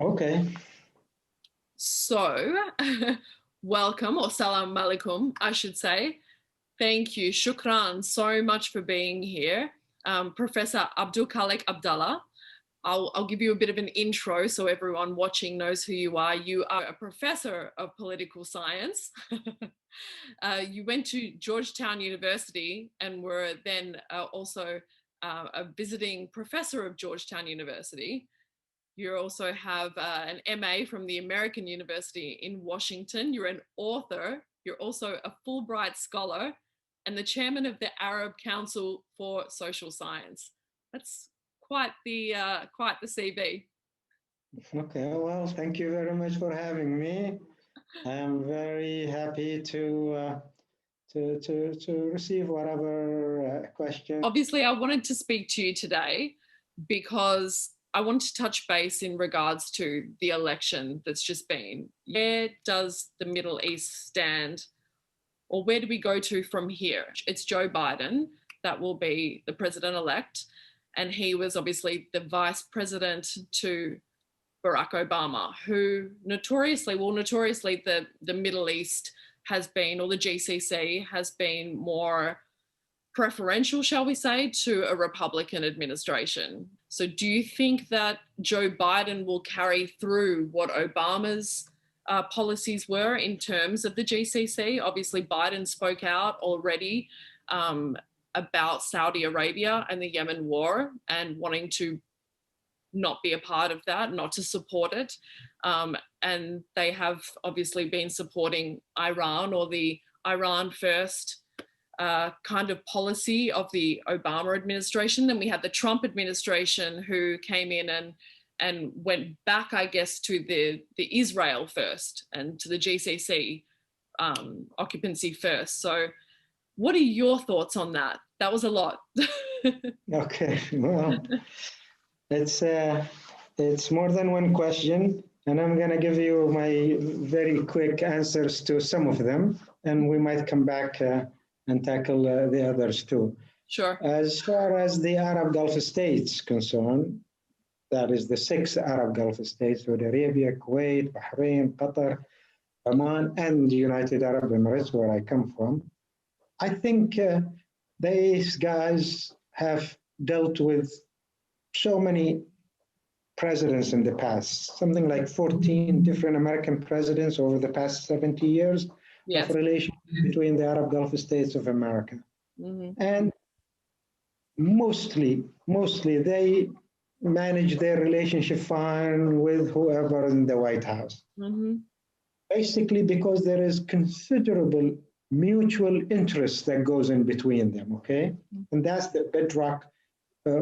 Okay. So, welcome, or salam alaikum, I should say. Thank you, shukran, so much for being here. Professor Abdulkhaleq Abdullah. I'll give you a bit of an intro so everyone watching knows who you are. You are a professor of political science. You went to Georgetown University and were then also a visiting professor of Georgetown University. You also have an MA from the American University in Washington. You're an author. You're also a Fulbright scholar and the chairman of the Arab Council for Social Science. That's quite the CV. Okay. Well, thank you very much for having me. I am very happy to receive whatever questions. Obviously, I wanted to speak to you today because I want to touch base in regards to the election that's just been. Where does the Middle East stand, or where do we go to from here? It's Joe Biden that will be the president-elect, and he was obviously the vice president to Barack Obama, who notoriously the Middle East has been, or the GCC has been more preferential, shall we say, to a Republican administration. So do you think that Joe Biden will carry through what Obama's policies were in terms of the GCC? Obviously, Biden spoke out already about Saudi Arabia and the Yemen war and wanting to not be a part of that, not to support it. And they have obviously been supporting Iran, or the Iran first kind of policy of the Obama administration. Then we had the Trump administration who came in and went back, I guess, to the Israel first and to the GCC occupancy first. So what are your thoughts on that? That was a lot. Okay, well, it's more than one question, and I'm going to give you my very quick answers to some of them, and we might come back and tackle the others too. Sure. As far as the Arab Gulf states concerned, that is the 6 Arab Gulf states: Saudi Arabia, Kuwait, Bahrain, Qatar, Oman, and the United Arab Emirates, where I come from. I think these guys have dealt with so many presidents in the past, something like 14 different American presidents over the past 70 years. Yes. Of relations between the Arab Gulf states of America. Mm-hmm. And mostly they manage their relationship fine with whoever in the White House. Mm-hmm. Basically because there is considerable mutual interest that goes in between them, okay? Mm-hmm. And that's the bedrock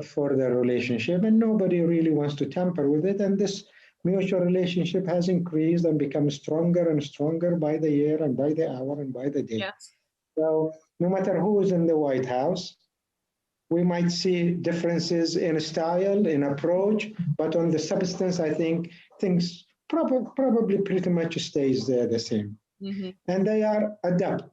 for their relationship, and nobody really wants to tamper with it. And this mutual relationship has increased and become stronger and stronger by the year and by the hour and by the day. Yes. So no matter who is in the White House, we might see differences in style, in approach, but on the substance, I think things probably pretty much stays the same. Mm-hmm. And they are adept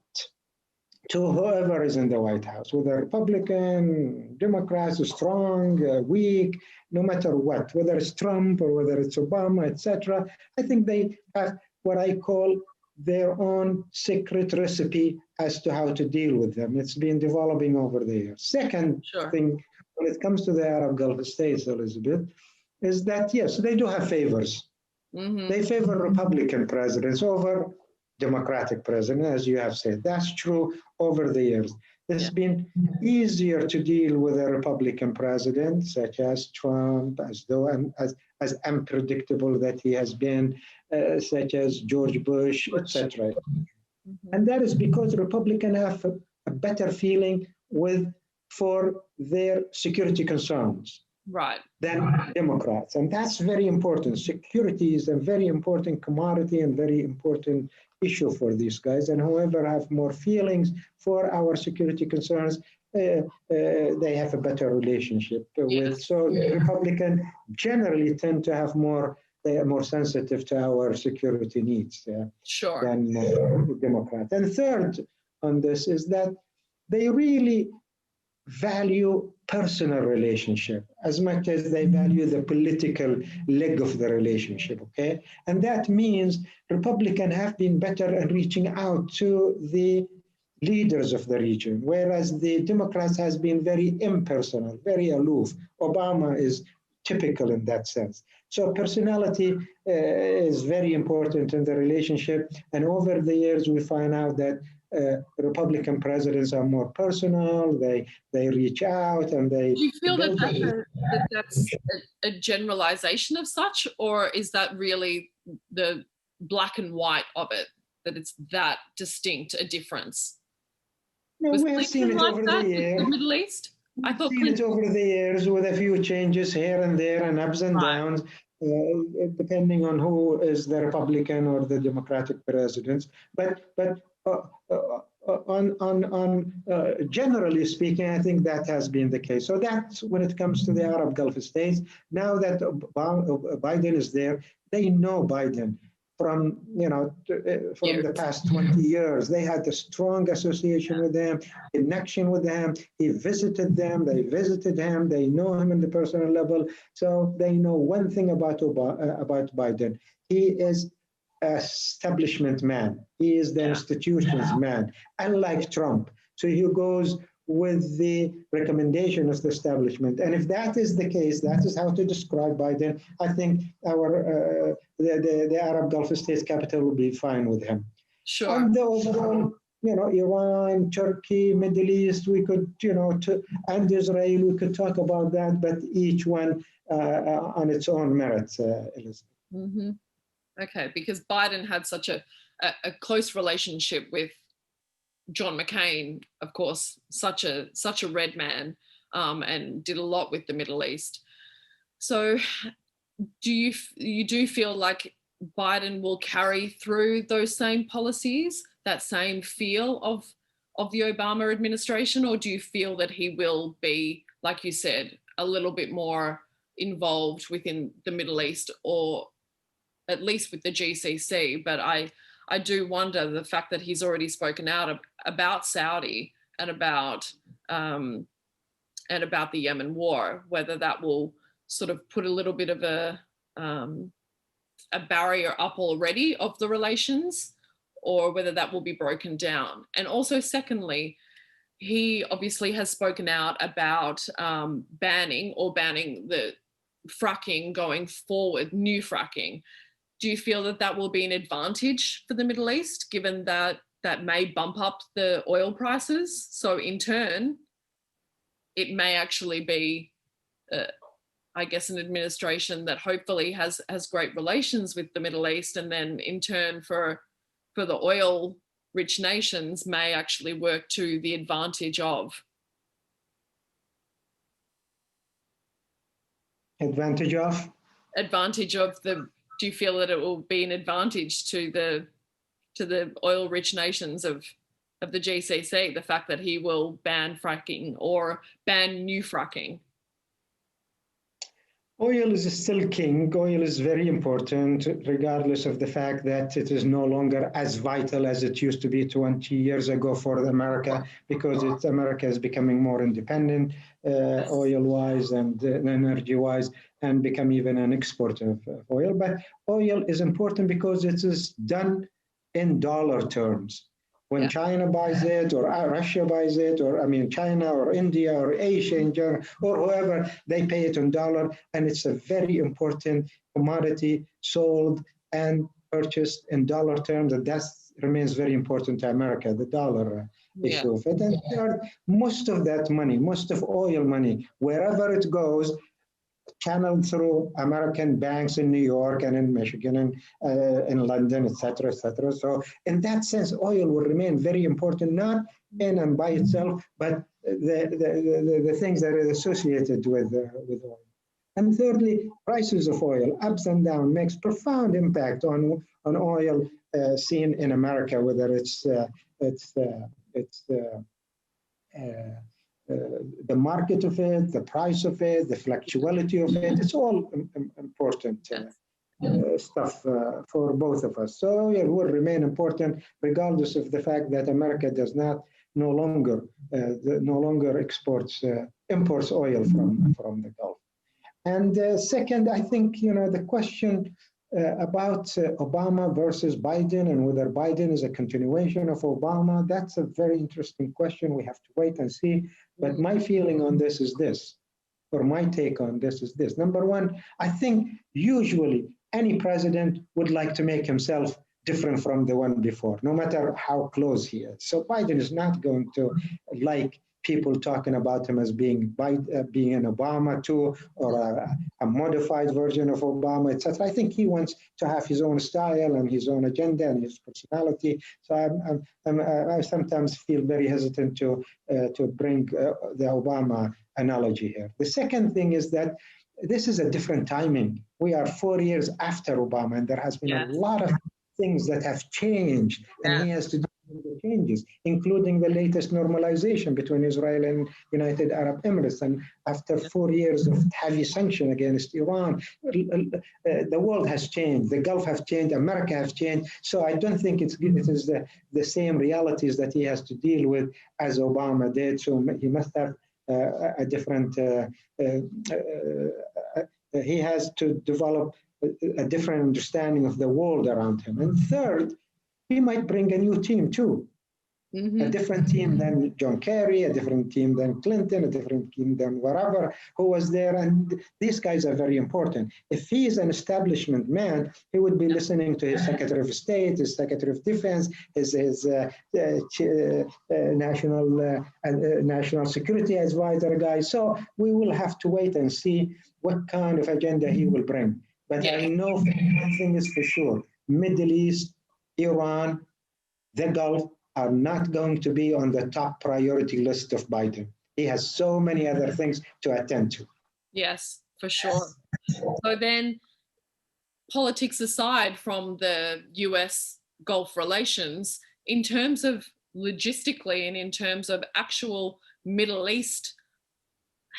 to whoever is in the White House, whether Republican, Democrats, strong, weak, no matter what, whether it's Trump or whether it's Obama, etc. I think they have what I call their own secret recipe as to how to deal with them. It's been developing over the years. Second thing, when it comes to the Arab Gulf states, Elizabeth, is that, yes, they do have favors. Mm-hmm. They favor Republican presidents over Democratic president, as you have said. That's true over the years. It's been easier to deal with a Republican president, such as Trump, as unpredictable that he has been, such as George Bush, etc. Mm-hmm. And that is because Republicans have a better feeling for their security concerns. Right. Than Democrats. And that's very important. Security is a very important commodity and very important issue for these guys. And whoever have more feelings for our security concerns, they have a better relationship with. So Republicans generally tend to have they are more sensitive to our security needs than Democrats. And third on this is that they really value personal relationship as much as they value the political leg of the relationship, okay? And that means Republicans have been better at reaching out to the leaders of the region, whereas the Democrats has been very impersonal, very aloof. Obama is typical in that sense. So personality is very important in the relationship. And over the years, we find out that Republican presidents are more personal. They reach out and they. Do you feel that's a generalization of such, or is that really the black and white of it? That it's that distinct a difference? No, we have seen it over the years. The Middle East. I thought seen it over the years with a few changes here and there and ups and downs, depending on who is the Republican or the Democratic presidents. But generally speaking, I think that has been the case. So that's when it comes to the Arab Gulf states. Now that Biden is there, they know Biden from the past 20 years. They had a strong association with him, connection with him. He visited them, they visited him, they know him on the personal level. So they know one thing about Biden. He is an establishment man. He is the institutions man, unlike Trump. So he goes with the recommendation of the establishment. And if that is the case, that is how to describe Biden, I think the Arab Gulf states capital will be fine with him. Sure. And the overall, Iran, Turkey, Middle East, we could, and Israel, we could talk about that, but each one on its own merits, Elizabeth. Mm-hmm. Okay, because Biden had such a close relationship with John McCain, of course, such a red man, and did a lot with the Middle East. So do you feel like Biden will carry through those same policies, that same feel of the Obama administration, or do you feel that he will be, like you said, a little bit more involved within the Middle East, or at least with the GCC? But I do wonder, the fact that he's already spoken out about Saudi and about the Yemen war, whether that will sort of put a little bit of a barrier up already of the relations, or whether that will be broken down. And also, secondly, he obviously has spoken out about banning the fracking going forward, new fracking. Do you feel that that will be an advantage for the Middle East, given that that may bump up the oil prices? So in turn, it may actually be, I guess, an administration that hopefully has great relations with the Middle East, and then in turn for the oil-rich nations may actually work to the advantage of. Advantage of? Advantage of the. Do you feel that it will be an advantage to the oil-rich nations of the GCC, the fact that he will ban fracking or ban new fracking? Oil is still king. Oil is very important, regardless of the fact that it is no longer as vital as it used to be 20 years ago for America, because America is becoming more independent oil-wise and energy-wise, and become even an exporter of oil. But oil is important because it is done in dollar terms. When China buys it, or Russia buys it, or China or India or Asia in general, or whoever, they pay it in dollar, and it's a very important commodity sold and purchased in dollar terms, and that remains very important to America, the dollar issue of it. And third, most of that money, most of oil money, wherever it goes, channeled through American banks in New York and in Michigan and in London, et cetera, et cetera. So in that sense, oil will remain very important, not in and by itself, but the things that are associated with oil. And thirdly, prices of oil, ups and downs, makes profound impact on oil seen in America, whether it's the market of it, the price of it, the fluctuality of it. It's all important stuff for both of us. So it will remain important, regardless of the fact that America does not no longer imports oil from the Gulf. And second, I think the question about Obama versus Biden and whether Biden is a continuation of Obama, that's a very interesting question. We have to wait and see. But my feeling on this is this, or my take on this is this. Number one, I think usually any president would like to make himself different from the one before, no matter how close he is. So Biden is not going to like people talking about him as being an Obama too, or a modified version of Obama, etc. I think he wants to have his own style and his own agenda and his personality. So I sometimes feel very hesitant to bring the Obama analogy here. The second thing is that this is a different timing. We are 4 years after Obama, and there has been a lot of things that have changed, and he has to do the changes, including the latest normalization between Israel and United Arab Emirates. And after 4 years of heavy sanction against Iran, the world has changed, the Gulf has changed, America has changed. So I don't think it is the same realities that he has to deal with as Obama did. So he must have a different, he has to develop a different understanding of the world around him. And third, he might bring a new team too. A different team than John Kerry, a different team than Clinton, a different team than whatever who was there. And these guys are very important. If he is an establishment man, he would be listening to his Secretary of State, his Secretary of Defense, his national security advisor guy. So we will have to wait and see what kind of agenda he will bring. But I know one thing is for sure: Middle East, Iran, the Gulf are not going to be on the top priority list of Biden. He has so many other things to attend to. Yes, for sure. So then, politics aside from the US Gulf relations, in terms of logistically and in terms of actual Middle East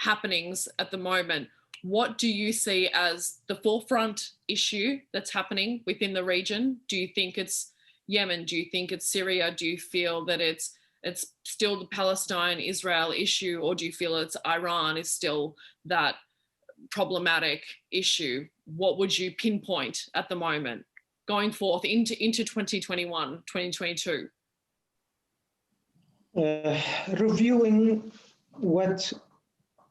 happenings at the moment, what do you see as the forefront issue that's happening within the region? Do you think it's Yemen? Do you think it's Syria? Do you feel that it's still the Palestine-Israel issue, or do you feel it's Iran is still that problematic issue? What would you pinpoint at the moment going forth into 2021, 2022? Reviewing what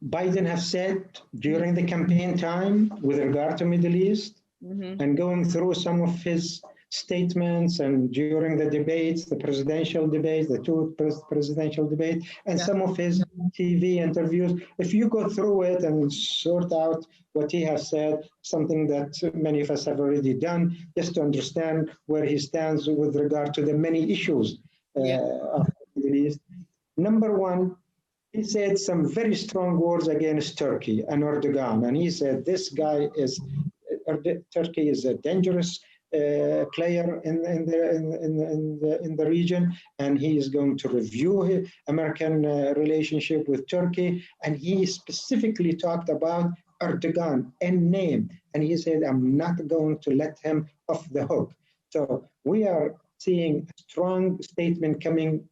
Biden has said during the campaign time with regard to Middle East, and going through some of his statements and during the debates, the presidential debates, the two presidential debates, and some of his TV interviews. If you go through it and sort out what he has said, something that many of us have already done, just to understand where he stands with regard to the many issues of the Middle East. Number one, he said some very strong words against Turkey and Erdogan, and he said this guy is Turkey is a dangerous player in the region, and he is going to review his American relationship with Turkey. And he specifically talked about Erdogan in name, and he said, "I'm not going to let him off the hook." So we are seeing a strong statement coming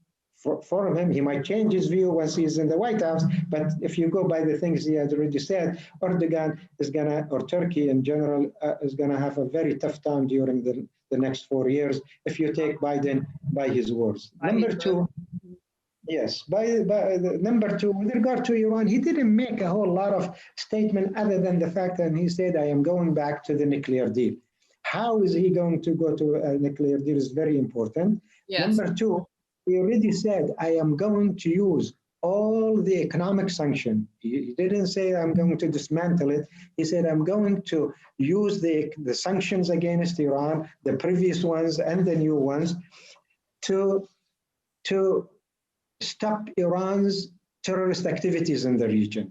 from him. He might change his view once he's in the White House, but if you go by the things he has already said, Erdogan is gonna, or Turkey in general, is gonna have a very tough time during the next 4 years if you take Biden by his words. Number two, number two, with regard to Iran, he didn't make a whole lot of statement other than the fact that he said, "I am going back to the nuclear deal." How is he going to go to a nuclear deal is very important. Number two, he already said, "I am going to use all the economic sanction." He didn't say, "I'm going to dismantle it." He said, "I'm going to use the sanctions against Iran, the previous ones and the new ones, to stop Iran's terrorist activities in the region,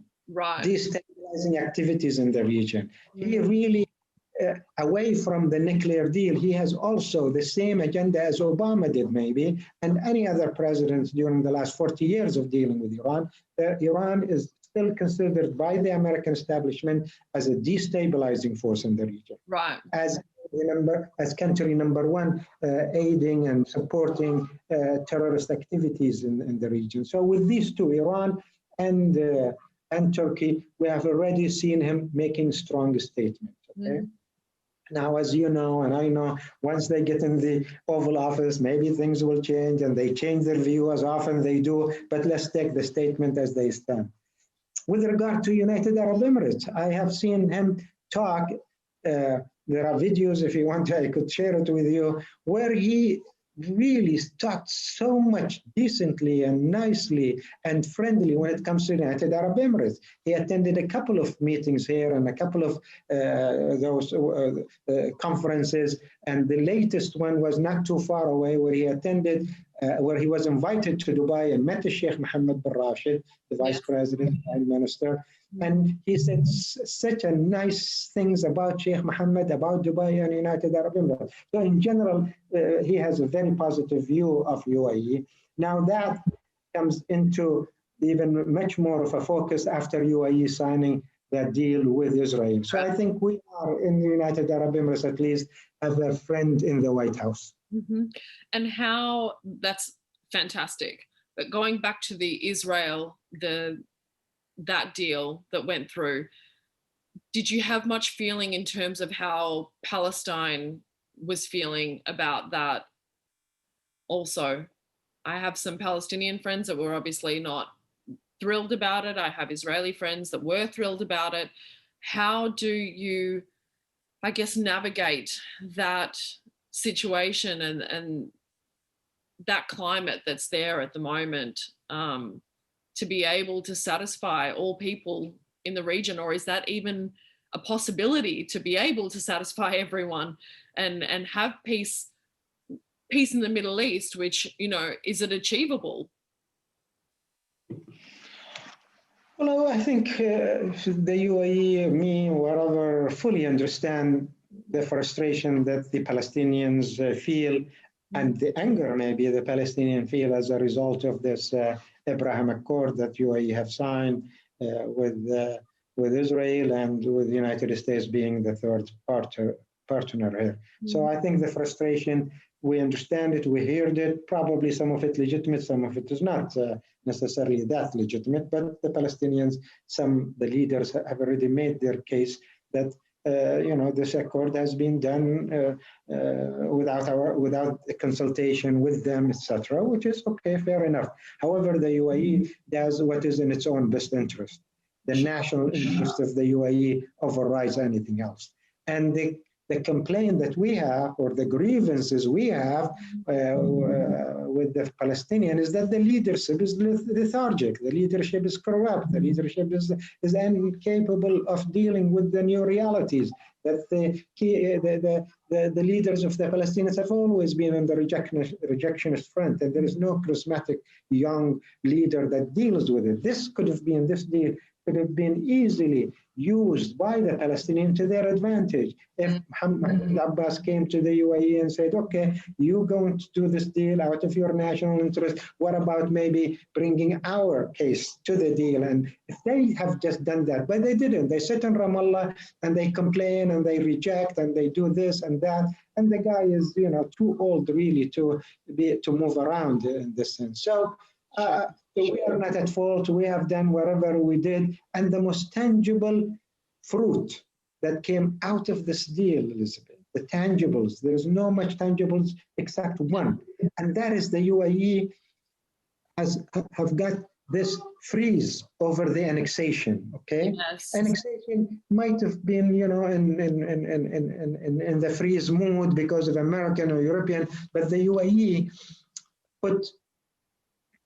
destabilizing activities in the region." He really, away from the nuclear deal, he has also the same agenda as Obama did maybe, and any other presidents during the last 40 years of dealing with Iran. Iran is still considered by the American establishment as a destabilizing force in the region. As as country number one, aiding and supporting terrorist activities in the region. So with these two, Iran and Turkey, we have already seen him making strong statements. Okay. Now, as you know, and I know, once they get in the Oval Office, maybe things will change, and they change their view as often they do. But let's take the statement as they stand. With regard to United Arab Emirates, I have seen him talk. There are videos, if you want, I could share it with you, where he really talked so much decently and nicely and friendly when it comes to United Arab Emirates. He attended a couple of meetings here and a couple of those conferences, and the latest one was not too far away, where he attended, where he was invited to Dubai and met the Sheikh Mohammed bin Rashid, the Vice President, Prime Minister, and he said such a nice things about Sheikh Mohammed, about Dubai and United Arab Emirates. So in general, he has a very positive view of UAE. Now that comes into even much more of a focus after UAE signing that deal with Israel. So I think we are, in the United Arab Emirates at least, have a friend in the White House. And how, that's fantastic. But going back to the Israel, that deal that went through, did you have much feeling in terms of how Palestine was feeling about that also? I have some Palestinian friends that were obviously not thrilled about it. I have Israeli friends that were thrilled about it. How do you, I guess, navigate that situation and that climate that's there at the moment, to be able to satisfy all people in the region? Or is that even a possibility to be able to satisfy everyone and have peace in the Middle East, which, you know, is it achievable? Well, I think the UAE, me, whatever, fully understand the frustration that the Palestinians feel and the anger maybe the Palestinians feel as a result of this Abraham Accord that UAE have signed with Israel and with the United States being the third partner here. So I think the frustration, we understand it, we heard it, probably some of it legitimate, some of it is not necessarily that legitimate, but the Palestinians, the leaders have already made their case that this accord has been done without a consultation with them, etc., which is okay, fair enough. However, the UAE does what is in its own best interest. The national interest of the UAE overrides anything else. And the complaint that we have, or the grievances we have with the Palestinians, is that the leadership is lethargic, the leadership is corrupt, the leadership is incapable of dealing with the new realities, that the leaders of the Palestinians have always been on the rejectionist front, and there is no charismatic young leader that deals with it. This deal could have been easily used by the Palestinians to their advantage. If Mahmoud Abbas came to the UAE and said, okay, you're going to do this deal out of your national interest, what about maybe bringing our case to the deal? And if they have just done that, but they didn't. They sit in Ramallah and they complain and they reject and they do this and that. And the guy is, too old really to move around in this sense. So we are not at fault. We have done whatever we did. And the most tangible fruit that came out of this deal, Elizabeth, the tangibles, there is no much tangibles except one. And that is the UAE have got this freeze over the annexation, okay? Yes. Annexation might have been, in the freeze mood because of American or European, but the UAE put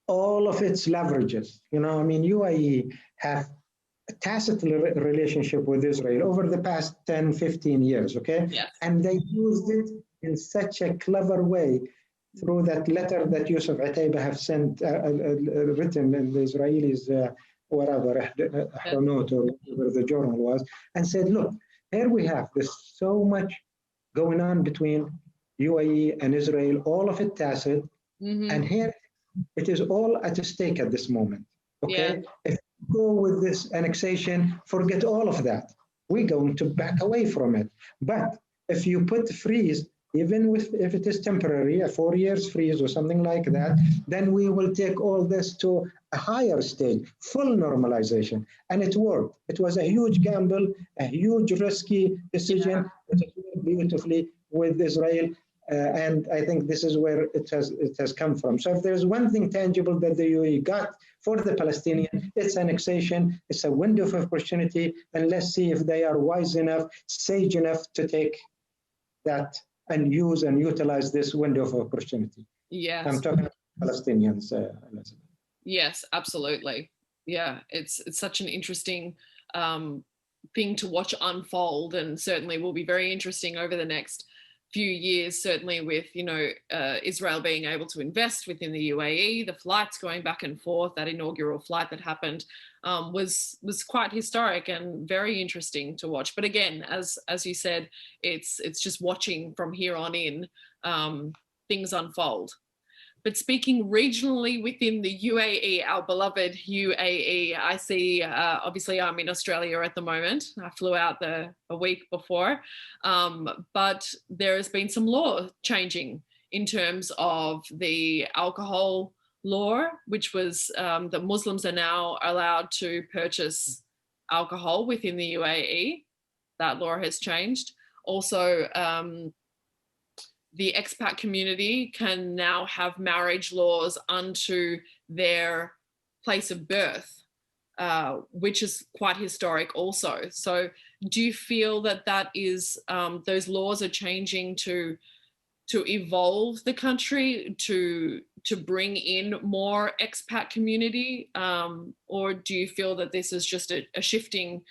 all of its leverages. UAE have a tacit relationship with Israel over the past 10, 15 years, okay? Yes. And they used it in such a clever way through that letter that Yusuf Ataiba have sent, written in the Israelis, Ahronot, or whatever the journal was, and said, look, here we have there's so much going on between UAE and Israel, all of it tacit, and here it is all at stake at this moment. Okay, if we go with this annexation, forget all of that. We're going to back away from it. But if you put freeze, even if it is temporary, a 4 years freeze or something like that, then we will take all this to a higher stage, full normalization. And it worked. It was a huge gamble, a huge risky decision, but it worked beautifully with Israel. And I think this is where it has come from. So if there's one thing tangible that the UAE got for the Palestinian, it's annexation, it's a window of opportunity, and let's see if they are wise enough, sage enough to take that and use and utilize this window of opportunity. Yes. I'm talking about Palestinians, Elizabeth. Yes, absolutely. Yeah, it's such an interesting thing to watch unfold, and certainly will be very interesting over the next few years, certainly with, Israel being able to invest within the UAE, the flights going back and forth, that inaugural flight that happened was quite historic and very interesting to watch. But again, as you said, it's just watching from here on in things unfold. But speaking regionally within the UAE, our beloved UAE, I see, obviously I'm in Australia at the moment. I flew out a week before, but there has been some law changing in terms of the alcohol law, which was that Muslims are now allowed to purchase alcohol within the UAE. That law has changed. Also, the expat community can now have marriage laws unto their place of birth, which is quite historic also. So do you feel that is, those laws are changing to evolve the country, to bring in more expat community? Or do you feel that this is just a shifting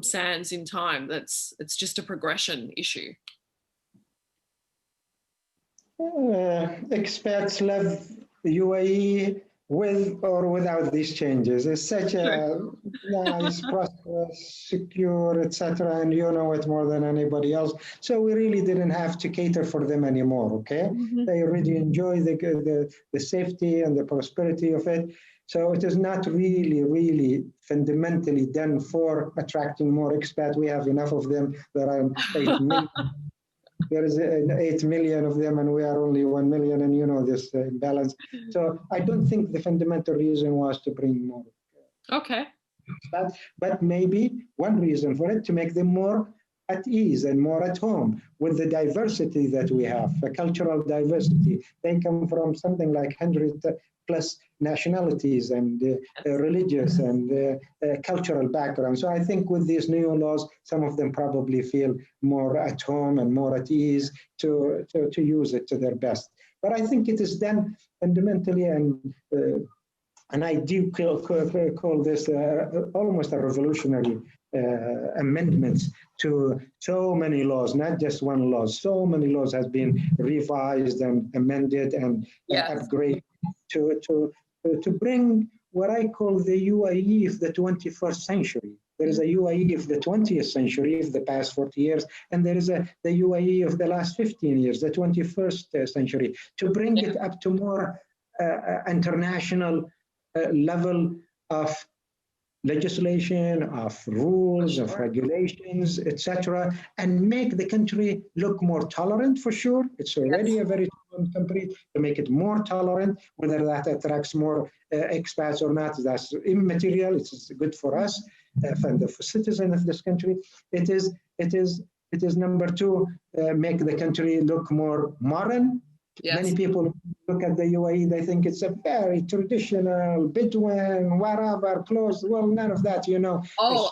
sands in time, it's just a progression issue? Expats love the UAE with or without these changes. It's such a nice, prosperous, secure, etc. And you know it more than anybody else. So we really didn't have to cater for them anymore, okay? Mm-hmm. They already enjoy the safety and the prosperity of it. So it is not really fundamentally done for attracting more expats. We have enough of them. There are 8 million. There is 8 million of them, and we are only 1 million, and you know this imbalance. So I don't think the fundamental reason was to bring more. Okay. But maybe one reason for it, to make them more at ease and more at home with the diversity that we have, the cultural diversity. They come from something like 100 plus nationalities and religious and cultural backgrounds. So I think with these new laws, some of them probably feel more at home and more at ease to use it to their best. But I think it is done fundamentally, and I do call this almost a revolutionary amendments to so many laws, not just one law. So many laws has been revised and amended and upgraded to bring what I call the UAE of the 21st century. There is a UAE of the 20th century, of the past 40 years, and there is the UAE of the last 15 years, the 21st century, to bring it up to more international level of legislation, of rules, of regulations, etc., and make the country look more tolerant for sure. It's already a very tolerant country. To make it more tolerant, whether that attracts more expats or not, that's immaterial. It's good for us, for the citizens of this country. It is number two, make the country look more modern. Yes. Many people look at the UAE, they think it's a very traditional, Bedouin, whatever, close. Well, none of that, you know. Oh,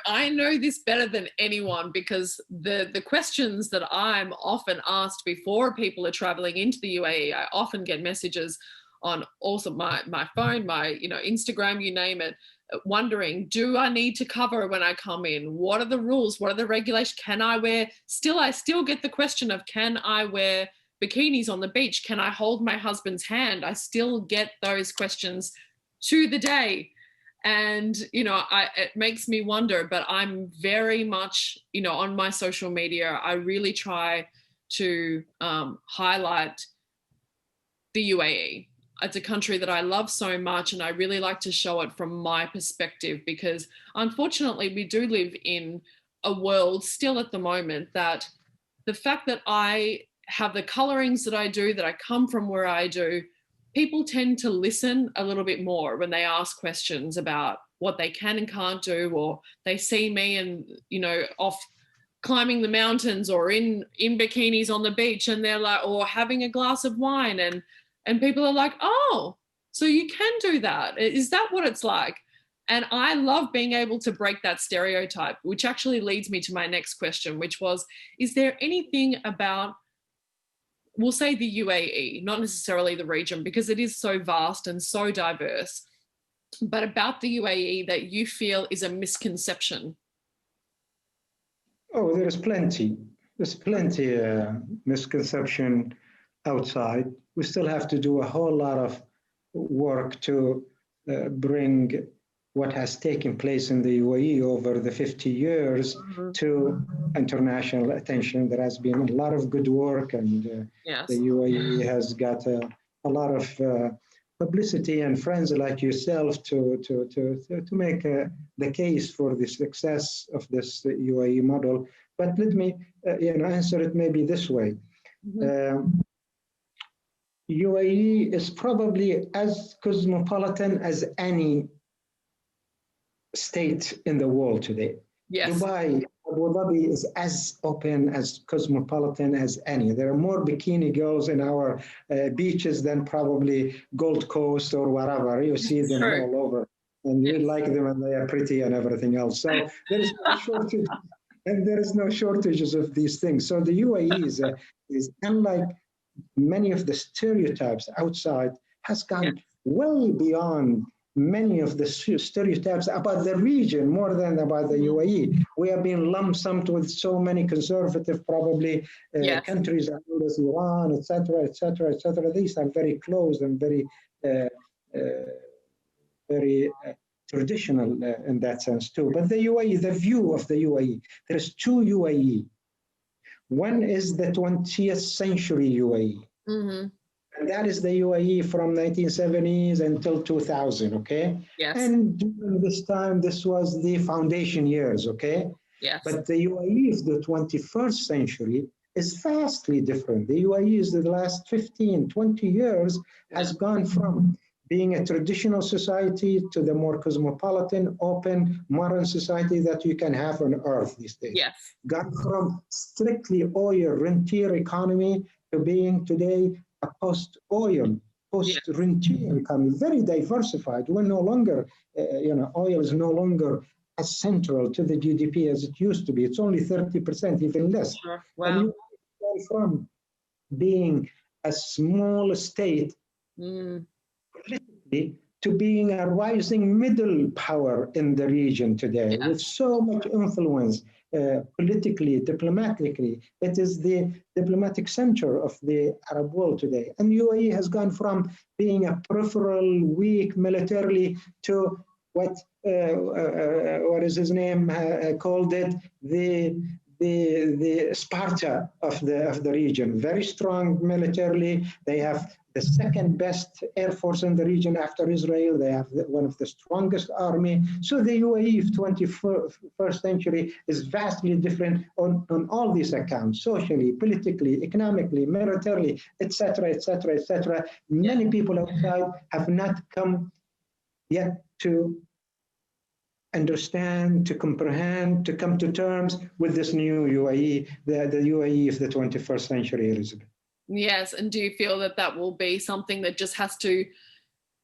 I know this better than anyone, because the questions that I'm often asked before people are traveling into the UAE, I often get messages on also my phone, my Instagram, you name it, wondering, do I need to cover when I come in? What are the rules? What are the regulations? Can I wear? I still get the question of, can I wear bikinis on the beach? Can I hold my husband's hand? I still get those questions to the day. And, it makes me wonder, but I'm very much, on my social media, I really try to highlight the UAE. It's a country that I love so much, and I really like to show it from my perspective, because unfortunately we do live in a world still at the moment that the fact that I have the colorings that I do, that I come from where I do, people tend to listen a little bit more when they ask questions about what they can and can't do, or they see me and, you know, off climbing the mountains or in bikinis on the beach, and they're like, or having a glass of wine, and people are like, oh, so you can do that. Is that what it's like? And I love being able to break that stereotype, which actually leads me to my next question, which was, is there anything about, we'll say the UAE, not necessarily the region, because it is so vast and so diverse, but about the UAE that you feel is a misconception? Oh, there's plenty. There's plenty misconception outside. We still have to do a whole lot of work to bring what has taken place in the UAE over the 50 years to international attention. There has been a lot of good work, and yes. the UAE has got a lot of publicity and friends like yourself to make the case for the success of this UAE model. But let me answer it maybe this way. UAE is probably as cosmopolitan as any state in the world today. Yes. Dubai, Abu Dhabi is as open, as cosmopolitan as any. There are more bikini girls in our beaches than probably Gold Coast or wherever. You see them all over, and you like them, and they are pretty and everything else. So there is no shortage, and there is no shortages of these things. So the UAE is unlike many of the stereotypes outside, has gone well beyond many of the stereotypes about the region, more than about the UAE. We have been lump summed with so many conservative, probably countries around us, Iran, etc., etc., etc. These are very close and very traditional in that sense too. But the UAE, the view of the UAE, there is two UAE. One is the 20th century UAE. And that is the UAE from 1970s until 2000, okay? Yes. And during this time, this was the foundation years, okay? Yes. But the UAE of the 21st century is vastly different. The UAE is the last 15, 20 years has gone from being a traditional society to the more cosmopolitan, open, modern society that you can have on earth these days. Yes. Gone from strictly oil, rentier economy to being today a post-oil, post-rentier economy, very diversified. We're no longer, oil is no longer as central to the GDP as it used to be. It's only 30%, even less. Sure. Wow. And you go from being a small state politically to being a rising middle power in the region today, with so much influence politically, diplomatically. It is the diplomatic center of the Arab world today. And UAE has gone from being a peripheral, weak militarily to what is his name called it, the Sparta of the region. Very strong militarily. They have the second best air force in the region after Israel. They have one of the strongest army. So the UAE of 21st century is vastly different on all these accounts, socially, politically, economically, militarily, etc., etc., etc. Many people outside have not come yet to understand, to comprehend, to come to terms with this new UAE, the UAE of the 21st century, Elizabeth. Yes, and do you feel that that will be something that just has to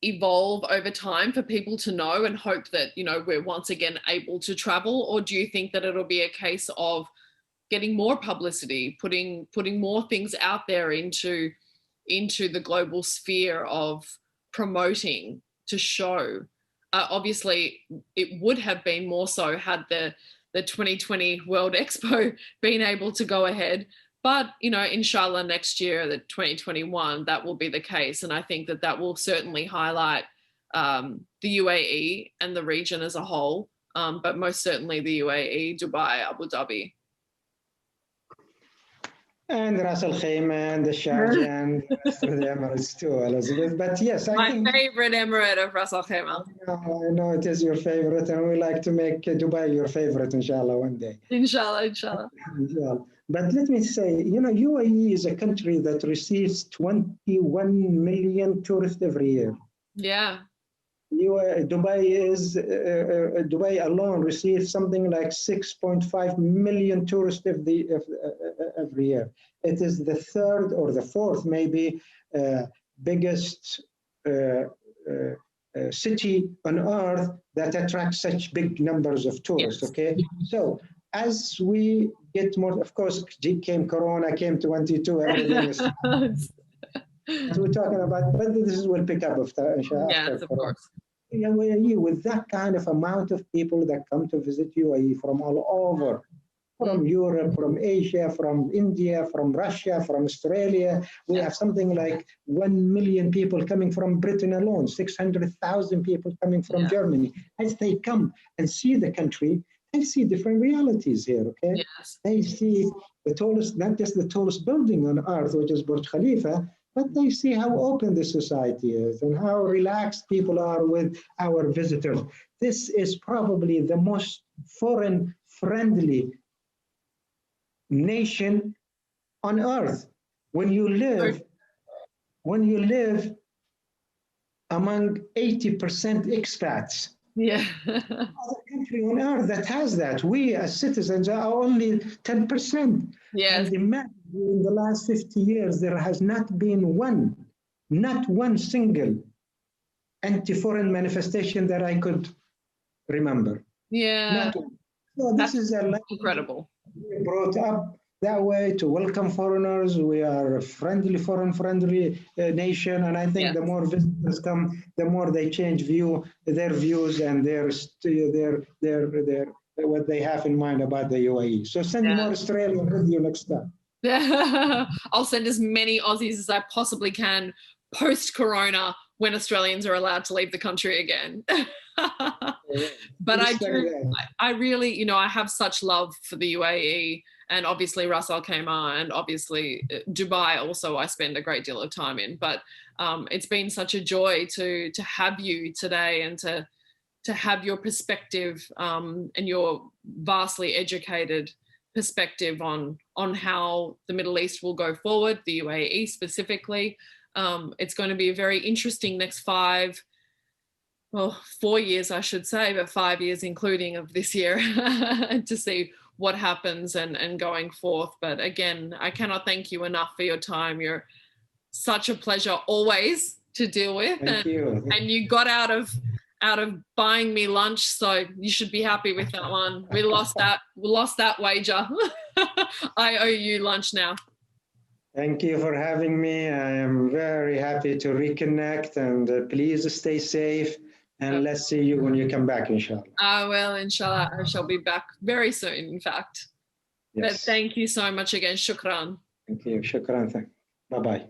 evolve over time for people to know and hope that, we're once again able to travel? Or do you think that it'll be a case of getting more publicity, putting more things out there into the global sphere of promoting to show? Obviously, it would have been more so had the 2020 World Expo been able to go ahead. But, inshallah, next year, the 2021, that will be the case. And I think that will certainly highlight the UAE and the region as a whole, but most certainly the UAE, Dubai, Abu Dhabi. And Ras Al Khaimah and the Sharjah and the rest of the Emirates too, Elizabeth. But yes, I think... My favorite emirate of Ras Al Khaimah. I know it is your favorite, and we like to make Dubai your favorite, inshallah, one day. Inshallah, inshallah. Inshallah. But let me say, you know, UAE is a country that receives 21 million tourists every year. Yeah. Dubai alone receives something like 6.5 million tourists every year. It is the third or the fourth, maybe, biggest city on earth that attracts such big numbers of tourists. Yes. Okay, so as we get more, of course, came Corona, came 22, everything is. We're talking about, but this will pick up after Yes, of Corona. course. UAE, with that kind of amount of people that come to visit UAE from all over, from Europe, from Asia, from India, from Russia, from Australia. We have something like 1 million people coming from Britain alone, 600,000 people coming from Germany. As they come and see the country, they see different realities here, okay? Yes. They see the tallest, not just the tallest building on earth, which is Burj Khalifa, but they see how open the society is and how relaxed people are with our visitors. This is probably the most foreign-friendly nation on earth. When you live among 80% expats, other country on earth that has that. We as citizens are only 10%. Yes. And imagine in the last 50 years, there has not been not one single anti-foreign manifestation that I could remember. Yeah. So this is incredible. We brought up that way to welcome foreigners. We are a foreign-friendly nation, and I think the more visitors come, the more they change their views and their what they have in mind about the UAE. So send more Australians with you next time. I'll send as many Aussies as I possibly can post-Corona when Australians are allowed to leave the country again. But I really, you know, I have such love for the UAE and obviously Ras Al Khaimah and obviously Dubai also I spend a great deal of time in. But it's been such a joy to have you today and to have your perspective and your vastly educated perspective on how the Middle East will go forward, the UAE specifically. It's going to be a very interesting next 4 years, I should say, but 5 years including of this year to see what happens and going forth. But again, I cannot thank you enough for your time. You're such a pleasure always to deal with. Thank you. And you got out of buying me lunch, so you should be happy with that one. We lost that wager. I owe you lunch now. Thank you for having me. I am very happy to reconnect, and please stay safe. And let's see you when you come back, inshallah. Well, inshallah, I shall be back very soon, in fact. Yes. But thank you so much again. Shukran. Thank you. Shukran. Bye-bye.